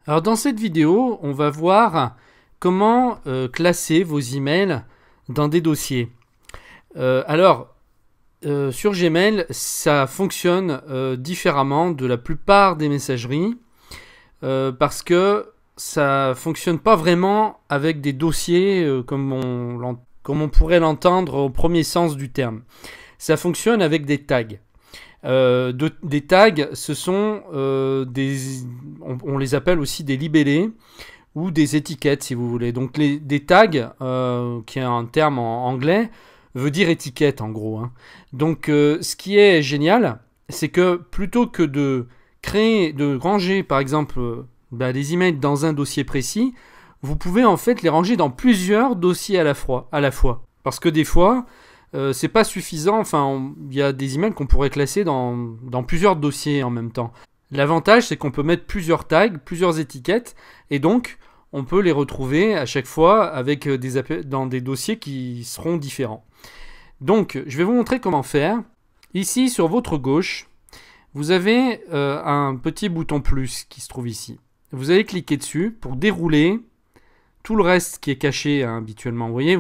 Alors dans cette vidéo, on va voir comment classer vos emails dans des dossiers. Sur Gmail, ça fonctionne différemment de la plupart des messageries parce que ça fonctionne pas vraiment avec des dossiers comme on pourrait l'entendre au premier sens du terme. Ça fonctionne avec des tags. Des tags, ce sont on les appelle aussi des libellés ou des étiquettes si vous voulez. Donc des tags, qui est un terme en anglais, veut dire étiquette en gros. Hein. Donc ce qui est génial, c'est que plutôt que de ranger par exemple des emails dans un dossier précis, vous pouvez en fait les ranger dans plusieurs dossiers à la fois. Parce que des fois, c'est pas suffisant, il y a des emails qu'on pourrait classer dans plusieurs dossiers en même temps. L'avantage, c'est qu'on peut mettre plusieurs tags, plusieurs étiquettes, et donc on peut les retrouver à chaque fois avec dans des dossiers qui seront différents. Donc, je vais vous montrer comment faire. Ici, sur votre gauche, vous avez un petit bouton plus qui se trouve ici. Vous allez cliquer dessus pour dérouler tout le reste qui est caché habituellement. Vous voyez,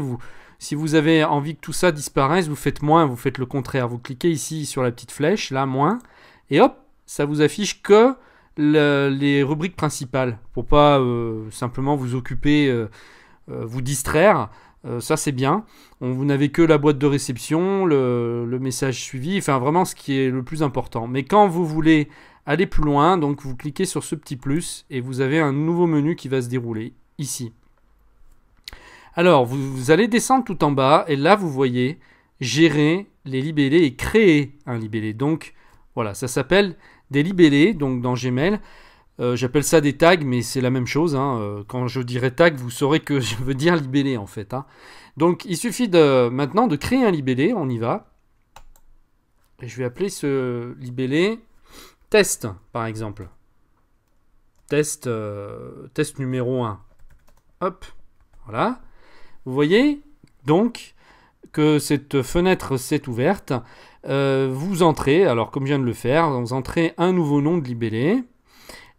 si vous avez envie que tout ça disparaisse, vous faites moins, vous faites le contraire. Vous cliquez ici sur la petite flèche, là, moins, et hop, ça vous affiche que les rubriques principales, pour pas simplement vous occuper, vous distraire. Ça, c'est bien. Vous n'avez que la boîte de réception, le message suivi, vraiment ce qui est le plus important. Mais quand vous voulez aller plus loin, donc vous cliquez sur ce petit plus et vous avez un nouveau menu qui va se dérouler ici. Alors, vous allez descendre tout en bas et là, vous voyez gérer les libellés et créer un libellé. Donc, voilà, ça s'appelle des libellés, donc dans Gmail. J'appelle ça des tags, mais c'est la même chose. Hein. Quand je dirai tag, vous saurez que je veux dire libellé en fait. Hein. Donc, il suffit maintenant de créer un libellé. On y va. Et je vais appeler ce libellé test, par exemple. Test numéro 1. Hop, voilà. Vous voyez donc que cette fenêtre s'est ouverte. Vous entrez, alors comme je viens de le faire, vous entrez un nouveau nom de libellé.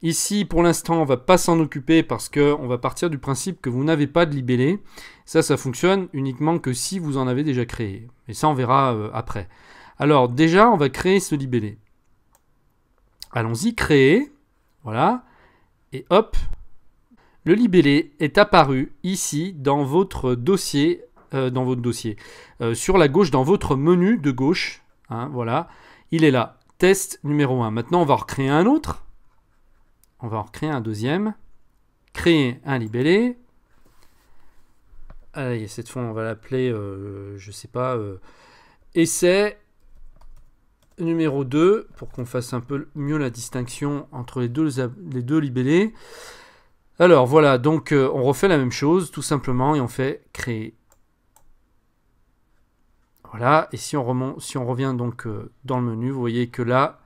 Ici, pour l'instant, on ne va pas s'en occuper parce qu'on va partir du principe que vous n'avez pas de libellé. Ça fonctionne uniquement que si vous en avez déjà créé. Et ça, on verra après. Alors, déjà, on va créer ce libellé. Allons-y, créer. Voilà. Et hop, le libellé est apparu ici dans votre dossier. Sur la gauche, dans votre menu de gauche. Hein, voilà. Il est là. Test numéro 1. Maintenant, on va en recréer un autre. On va en recréer un deuxième. Créer un libellé. Allez, cette fois, on va l'appeler, essai numéro 2, pour qu'on fasse un peu mieux la distinction entre les deux libellés. Alors, voilà, donc on refait la même chose, tout simplement, et on fait créer. Voilà, et si on revient donc dans le menu, vous voyez que là,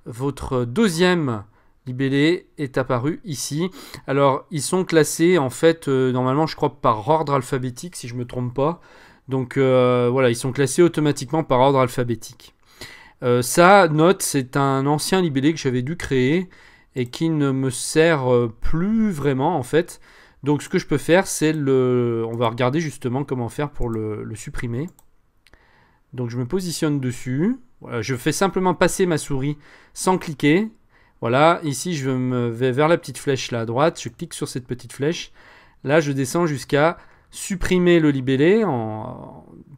votre deuxième libellé est apparu ici. Alors, ils sont classés, en fait, normalement, je crois, par ordre alphabétique, si je ne me trompe pas. Donc, voilà, ils sont classés automatiquement par ordre alphabétique. Ça, note, c'est un ancien libellé que j'avais dû créer et qui ne me sert plus vraiment, en fait. Donc, ce que je peux faire, c'est on va regarder justement comment faire pour le supprimer. Donc, je me positionne dessus. Voilà, je fais simplement passer ma souris sans cliquer. Voilà, ici je vais vers la petite flèche là à droite, je clique sur cette petite flèche. Là, je descends jusqu'à supprimer le libellé,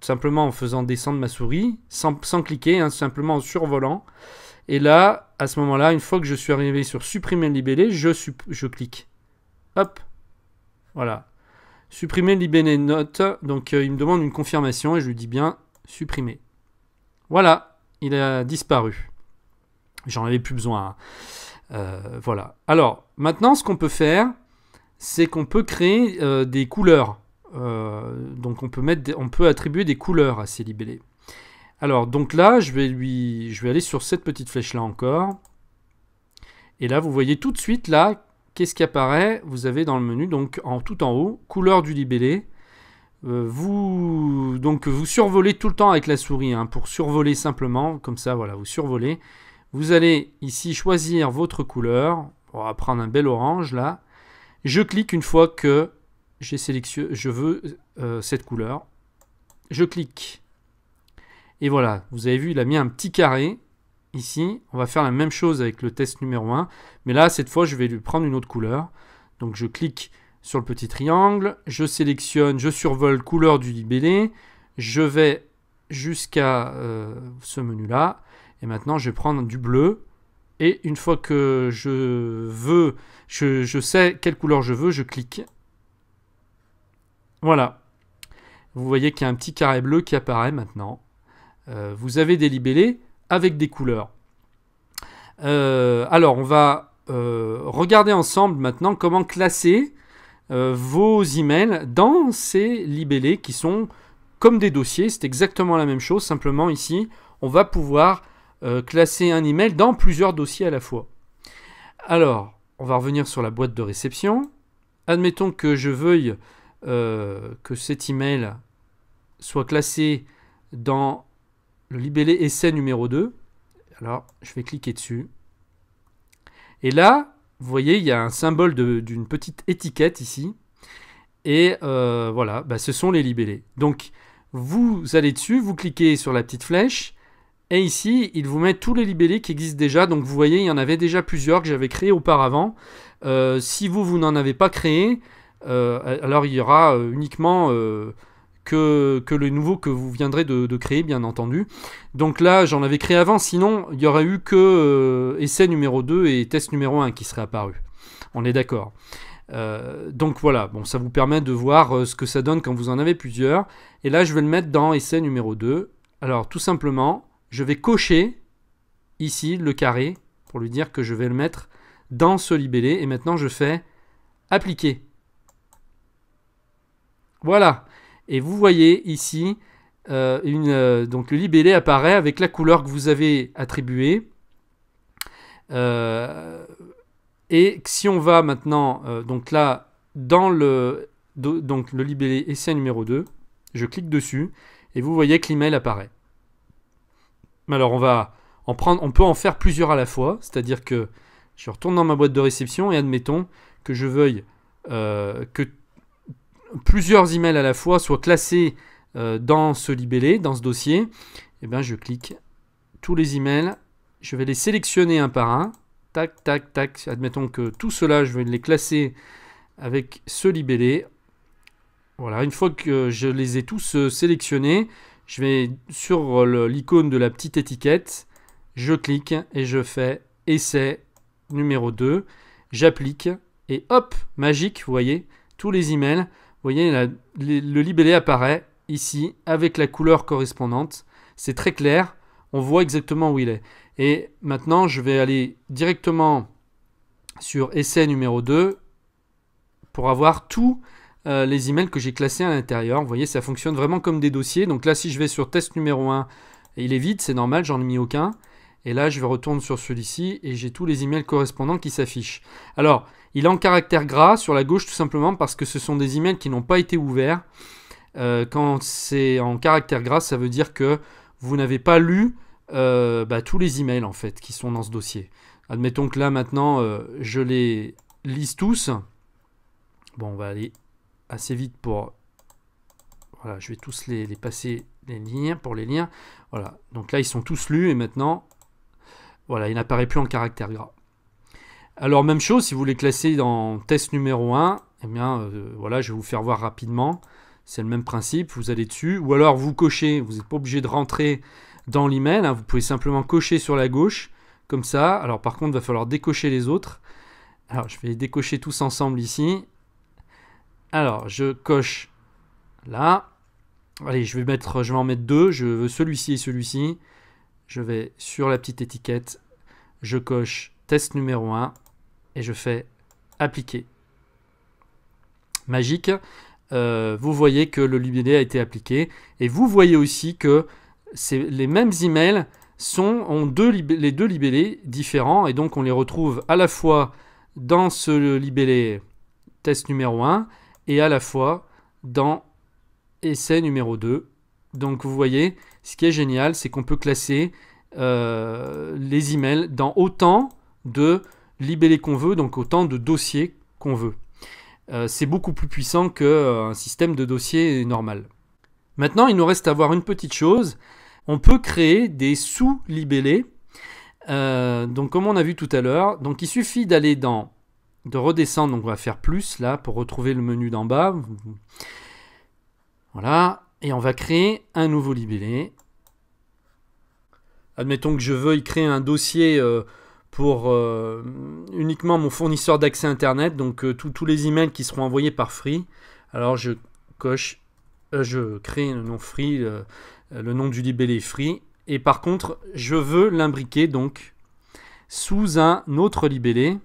simplement en faisant descendre ma souris, sans cliquer, hein, simplement en survolant. Et là, à ce moment-là, une fois que je suis arrivé sur supprimer le libellé, je clique. Hop, voilà. Supprimer le libellé note, donc il me demande une confirmation et je lui dis bien supprimer. Voilà, il a disparu. J'en avais plus besoin. Voilà. Alors, maintenant, ce qu'on peut faire, c'est qu'on peut créer des couleurs. Donc, on peut attribuer des couleurs à ces libellés. Alors, donc là, je vais aller sur cette petite flèche-là encore. Et là, vous voyez tout de suite, là, qu'est-ce qui apparaît? Vous avez dans le menu, donc, tout en haut, couleur du libellé. Vous survolez tout le temps avec la souris, hein, pour survoler simplement, comme ça, voilà, vous survolez. Vous allez ici choisir votre couleur. On va prendre un bel orange là. Je clique une fois que j'ai sélectionné, je veux cette couleur. Je clique. Et voilà, vous avez vu, il a mis un petit carré ici. On va faire la même chose avec le test numéro 1. Mais là, cette fois, je vais lui prendre une autre couleur. Donc, je clique sur le petit triangle. Je sélectionne, je survole couleur du libellé. Je vais jusqu'à ce menu-là. Et maintenant, je vais prendre du bleu. Et une fois que je sais quelle couleur je veux, je clique. Voilà. Vous voyez qu'il y a un petit carré bleu qui apparaît maintenant. Vous avez des libellés avec des couleurs. Alors, on va regarder ensemble maintenant comment classer vos emails dans ces libellés qui sont comme des dossiers. C'est exactement la même chose, simplement ici, on va pouvoir classer un email dans plusieurs dossiers à la fois. Alors, on va revenir sur la boîte de réception. Admettons que je veuille que cet email soit classé dans le libellé essai numéro 2. Alors, je vais cliquer dessus. Et là, vous voyez, il y a un symbole d'une petite étiquette ici. Et voilà, ce sont les libellés. Donc, vous allez dessus, vous cliquez sur la petite flèche. Et ici, il vous met tous les libellés qui existent déjà. Donc, vous voyez, il y en avait déjà plusieurs que j'avais créés auparavant. Si vous n'en avez pas créé, alors il y aura uniquement que le nouveau que vous viendrez de créer, bien entendu. Donc là, j'en avais créé avant, sinon il n'y aurait eu que essai numéro 2 et test numéro 1 qui seraient apparus. On est d'accord. Donc voilà, bon, ça vous permet de voir ce que ça donne quand vous en avez plusieurs. Et là, je vais le mettre dans essai numéro 2. Alors tout simplement, je vais cocher ici le carré pour lui dire que je vais le mettre dans ce libellé. Et maintenant, je fais appliquer. Voilà. Et vous voyez ici, donc le libellé apparaît avec la couleur que vous avez attribuée. Et si on va maintenant, donc là, dans le libellé essai numéro 2, je clique dessus et vous voyez que l'email apparaît. Alors on peut en faire plusieurs à la fois, c'est-à-dire que je retourne dans ma boîte de réception et admettons que je veuille que plusieurs emails à la fois soient classés dans ce libellé, dans ce dossier. Et bien je clique tous les emails, je vais les sélectionner un par un. Tac, tac, tac. Admettons que tout cela, je vais les classer avec ce libellé. Voilà, une fois que je les ai tous sélectionnés, je vais sur l'icône de la petite étiquette, je clique et je fais essai numéro 2. J'applique et hop, magique, vous voyez, tous les emails. Vous voyez, le libellé apparaît ici avec la couleur correspondante. C'est très clair, on voit exactement où il est. Et maintenant, je vais aller directement sur essai numéro 2 pour avoir tous les emails que j'ai classés à l'intérieur. Vous voyez, ça fonctionne vraiment comme des dossiers. Donc là, si je vais sur test numéro 1, il est vide, c'est normal, j'en ai mis aucun. Et là, je vais retourner sur celui-ci et j'ai tous les emails correspondants qui s'affichent. Alors, il est en caractère gras sur la gauche tout simplement parce que ce sont des emails qui n'ont pas été ouverts. Quand c'est en caractère gras, ça veut dire que vous n'avez pas lu tous les emails en fait qui sont dans ce dossier. Admettons que là maintenant je les lise tous. Bon, on va aller assez vite pour... Voilà, je vais tous les passer les lignes pour les lire. Voilà, donc là ils sont tous lus et maintenant... Voilà, il n'apparaît plus en caractère gras. Alors, même chose, si vous les classez dans test numéro 1, eh bien, voilà, je vais vous faire voir rapidement. C'est le même principe, vous allez dessus. Ou alors, vous cochez, vous n'êtes pas obligé de rentrer dans l'email. Hein, vous pouvez simplement cocher sur la gauche, comme ça. Alors, par contre, il va falloir décocher les autres. Alors, je vais les décocher tous ensemble ici. Alors, je coche là. Allez, je vais en mettre deux. Je veux celui-ci et celui-ci. Je vais sur la petite étiquette, je coche test numéro 1 et je fais appliquer. Magique, vous voyez que le libellé a été appliqué et vous voyez aussi que les mêmes emails ont les deux libellés différents et donc on les retrouve à la fois dans ce libellé test numéro 1 et à la fois dans essai numéro 2. Donc vous voyez, ce qui est génial, c'est qu'on peut classer les emails dans autant de libellés qu'on veut, donc autant de dossiers qu'on veut. c'est beaucoup plus puissant qu'un système de dossier normal. Maintenant, il nous reste à voir une petite chose. On peut créer des sous-libellés. Donc comme on a vu tout à l'heure, donc il suffit d'aller de redescendre, donc on va faire plus là pour retrouver le menu d'en bas. Voilà, et on va créer un nouveau libellé. Admettons que je veuille créer un dossier pour uniquement mon fournisseur d'accès internet, donc tous les emails qui seront envoyés par Free. Alors je crée le nom Free, le nom du libellé Free, et par contre je veux l'imbriquer donc sous un autre libellé.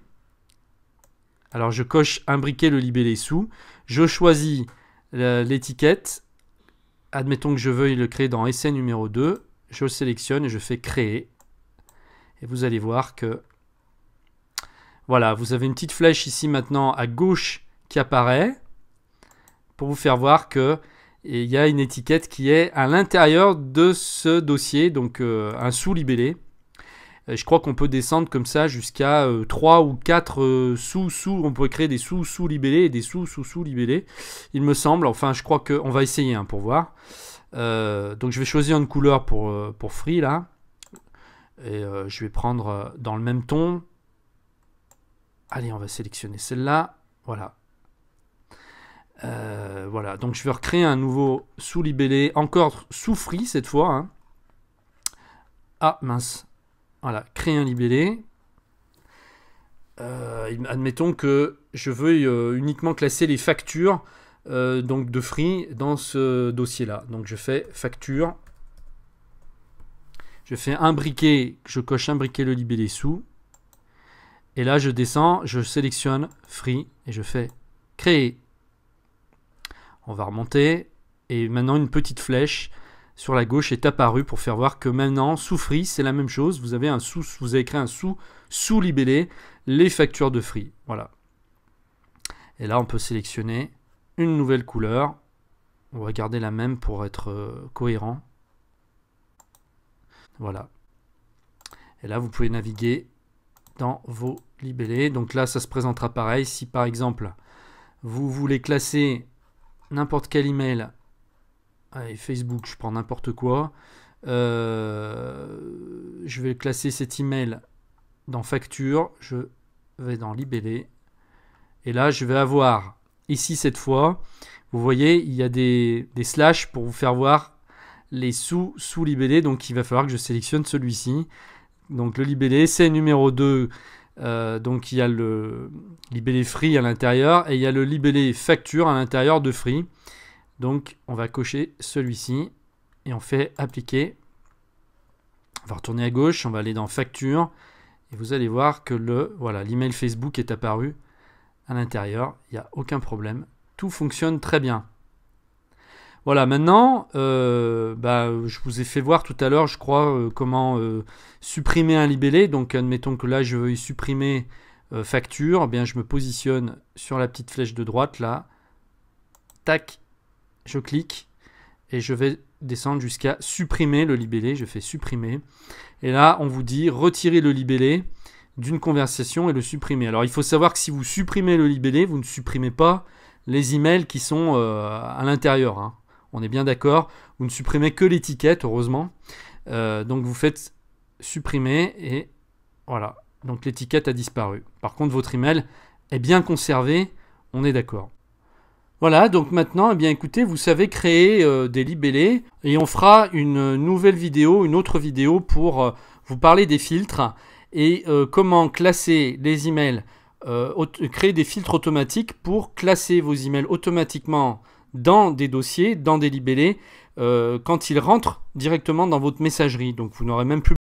Alors je coche imbriquer le libellé sous, je choisis l'étiquette, admettons que je veuille le créer dans essai numéro 2, je le sélectionne et je fais créer. Et vous allez voir que voilà, vous avez une petite flèche ici maintenant à gauche qui apparaît pour vous faire voir que il y a une étiquette qui est à l'intérieur de ce dossier, donc un sous-libellé. Je crois qu'on peut descendre comme ça jusqu'à 3 ou 4 sous-sous. On peut créer des sous-sous-libellés et des sous-sous-sous-libellés. Il me semble, enfin je crois qu'on va essayer pour voir. Donc je vais choisir une couleur pour Free là. Et je vais prendre dans le même ton. Allez, on va sélectionner celle-là. Voilà. Voilà, donc je vais recréer un nouveau sous-libellé, encore sous Free cette fois. Ah mince. Voilà, créer un libellé. Admettons que je veuille uniquement classer les factures donc de Free dans ce dossier-là. Donc je fais facture. Je fais imbriquer, je coche imbriquer le libellé sous. Et là, je descends, je sélectionne Free et je fais créer. On va remonter. Et maintenant, une petite flèche sur la gauche est apparue pour faire voir que maintenant, sous Free, c'est la même chose. Vous avez créé un sous-libellé, les factures de Free. Voilà. Et là, on peut sélectionner une nouvelle couleur. On va garder la même pour être cohérent. Voilà. Et là, vous pouvez naviguer dans vos libellés. Donc là, ça se présentera pareil. Si par exemple, vous voulez classer n'importe quel email, allez, Facebook, je prends n'importe quoi. Je vais classer cet email dans facture. Je vais dans libellé. Et là, je vais avoir ici cette fois, vous voyez, il y a des slash pour vous faire voir les sous-libellés. Donc il va falloir que je sélectionne celui-ci. Donc le libellé, c'est numéro 2. Donc il y a le libellé Free à l'intérieur et il y a le libellé facture à l'intérieur de Free. Donc on va cocher celui-ci et on fait appliquer. On va retourner à gauche, on va aller dans facture et vous allez voir que l'email Facebook est apparu à l'intérieur. Il n'y a aucun problème. Tout fonctionne très bien. Voilà, maintenant, je vous ai fait voir tout à l'heure, je crois, comment supprimer un libellé. Donc, admettons que là, je veux supprimer facture. Eh bien, je me positionne sur la petite flèche de droite, là. Tac, je clique et je vais descendre jusqu'à supprimer le libellé. Je fais supprimer. Et là, on vous dit retirer le libellé d'une conversation et le supprimer. Alors, il faut savoir que si vous supprimez le libellé, vous ne supprimez pas les emails qui sont à l'intérieur, On est bien d'accord, vous ne supprimez que l'étiquette, heureusement. Donc vous faites supprimer et voilà. Donc l'étiquette a disparu. Par contre, votre email est bien conservé, on est d'accord. Voilà, donc maintenant, écoutez, vous savez créer des libellés et on fera une nouvelle vidéo, une autre vidéo pour vous parler des filtres et comment classer les emails, créer des filtres automatiques pour classer vos emails automatiquement dans des dossiers, dans des libellés, quand ils rentrent directement dans votre messagerie. Donc vous n'aurez même plus